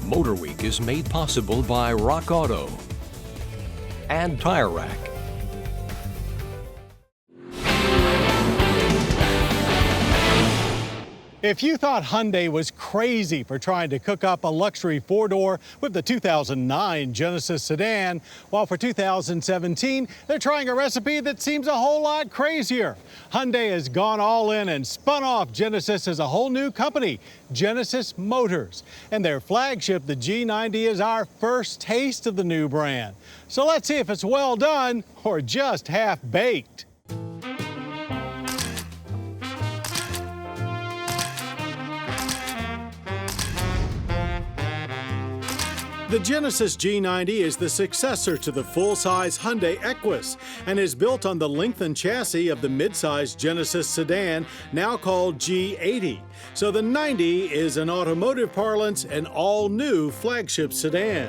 MotorWeek is made possible by Rock Auto and Tire Rack. If you thought Hyundai was crazy for trying to cook up a luxury four-door with the 2009 Genesis sedan, well, for 2017, they're trying a recipe that seems a whole lot crazier. Hyundai has gone all in and spun off Genesis as a whole new company, Genesis Motors. And their flagship, the G90, is our first taste of the new brand. So let's see if it's well done or just half-baked. The Genesis G90 is the successor to the full-size Hyundai Equus and is built on the lengthened chassis of the mid-size Genesis sedan, now called G80. So the 90 is, in automotive parlance, an all-new flagship sedan.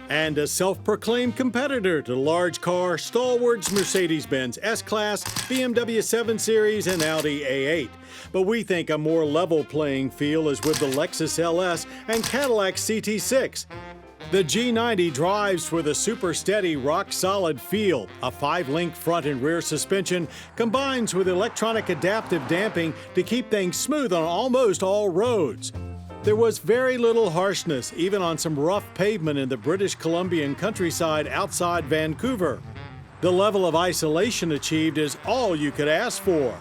And a self-proclaimed competitor to large car stalwarts Mercedes-Benz S-Class, BMW 7 Series, and Audi A8. But we think a more level playing field is with the Lexus LS and Cadillac CT6. The G90 drives with a super steady, rock-solid feel. A 5-link front and rear suspension combines with electronic adaptive damping to keep things smooth on almost all roads. There was very little harshness, even on some rough pavement in the British Columbian countryside outside Vancouver. The level of isolation achieved is all you could ask for.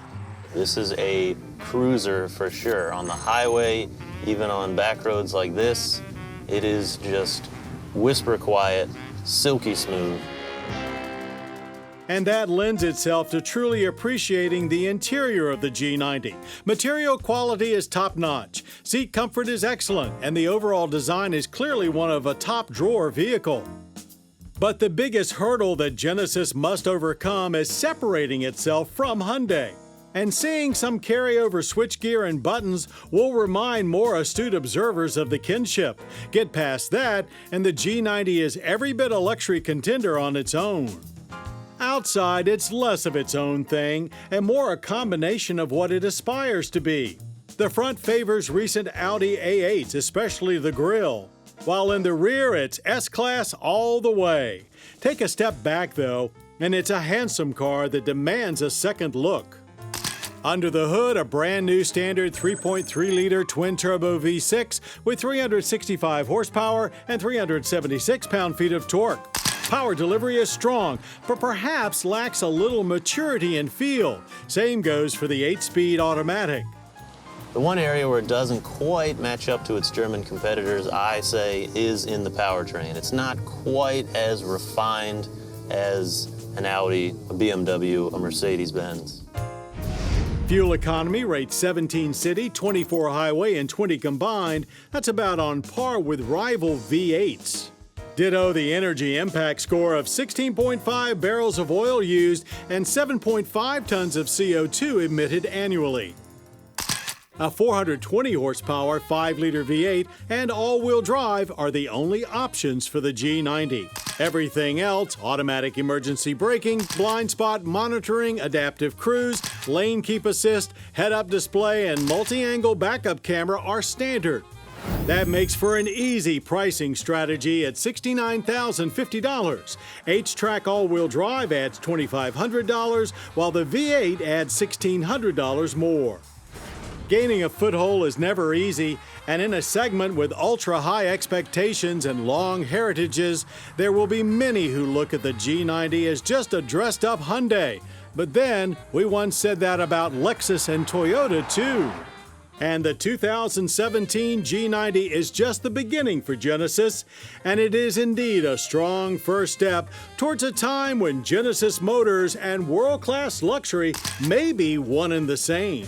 This is a cruiser for sure. On the highway, even on back roads like this, it is just whisper quiet, silky smooth. And that lends itself to truly appreciating the interior of the G90. Material quality is top-notch, seat comfort is excellent, and the overall design is clearly one of a top-drawer vehicle. But the biggest hurdle that Genesis must overcome is separating itself from Hyundai. And seeing some carryover switchgear and buttons will remind more astute observers of the kinship. Get past that, and the G90 is every bit a luxury contender on its own. Outside, it's less of its own thing and more a combination of what it aspires to be. The front favors recent Audi A8s, especially the grille, while in the rear it's S-Class all the way. Take a step back though, and it's a handsome car that demands a second look. Under the hood, a brand new standard 3.3-liter twin-turbo V6 with 365 horsepower and 376 pound-feet of torque. Power delivery is strong, but perhaps lacks a little maturity and feel. Same goes for the 8-speed automatic. The one area where it doesn't quite match up to its German competitors, I say, is in the powertrain. It's not quite as refined as an Audi, a BMW, a Mercedes-Benz. Fuel economy rates 17 city, 24 highway, and 20 combined. That's about on par with rival V8s. Ditto the energy impact score of 16.5 barrels of oil used and 7.5 tons of CO2 emitted annually. A 420 horsepower 5-liter V8 and all-wheel drive are the only options for the G90. Everything else, automatic emergency braking, blind spot monitoring, adaptive cruise, lane keep assist, head-up display, and multi-angle backup camera are standard. That makes for an easy pricing strategy at $69,050. H-Track all-wheel drive adds $2,500, while the V8 adds $1,600 more. Gaining a foothold is never easy, and in a segment with ultra-high expectations and long heritages, there will be many who look at the G90 as just a dressed-up Hyundai. But then, we once said that about Lexus and Toyota, too. And the 2017 G90 is just the beginning for Genesis, and it is indeed a strong first step towards a time when Genesis Motors and world-class luxury may be one and the same.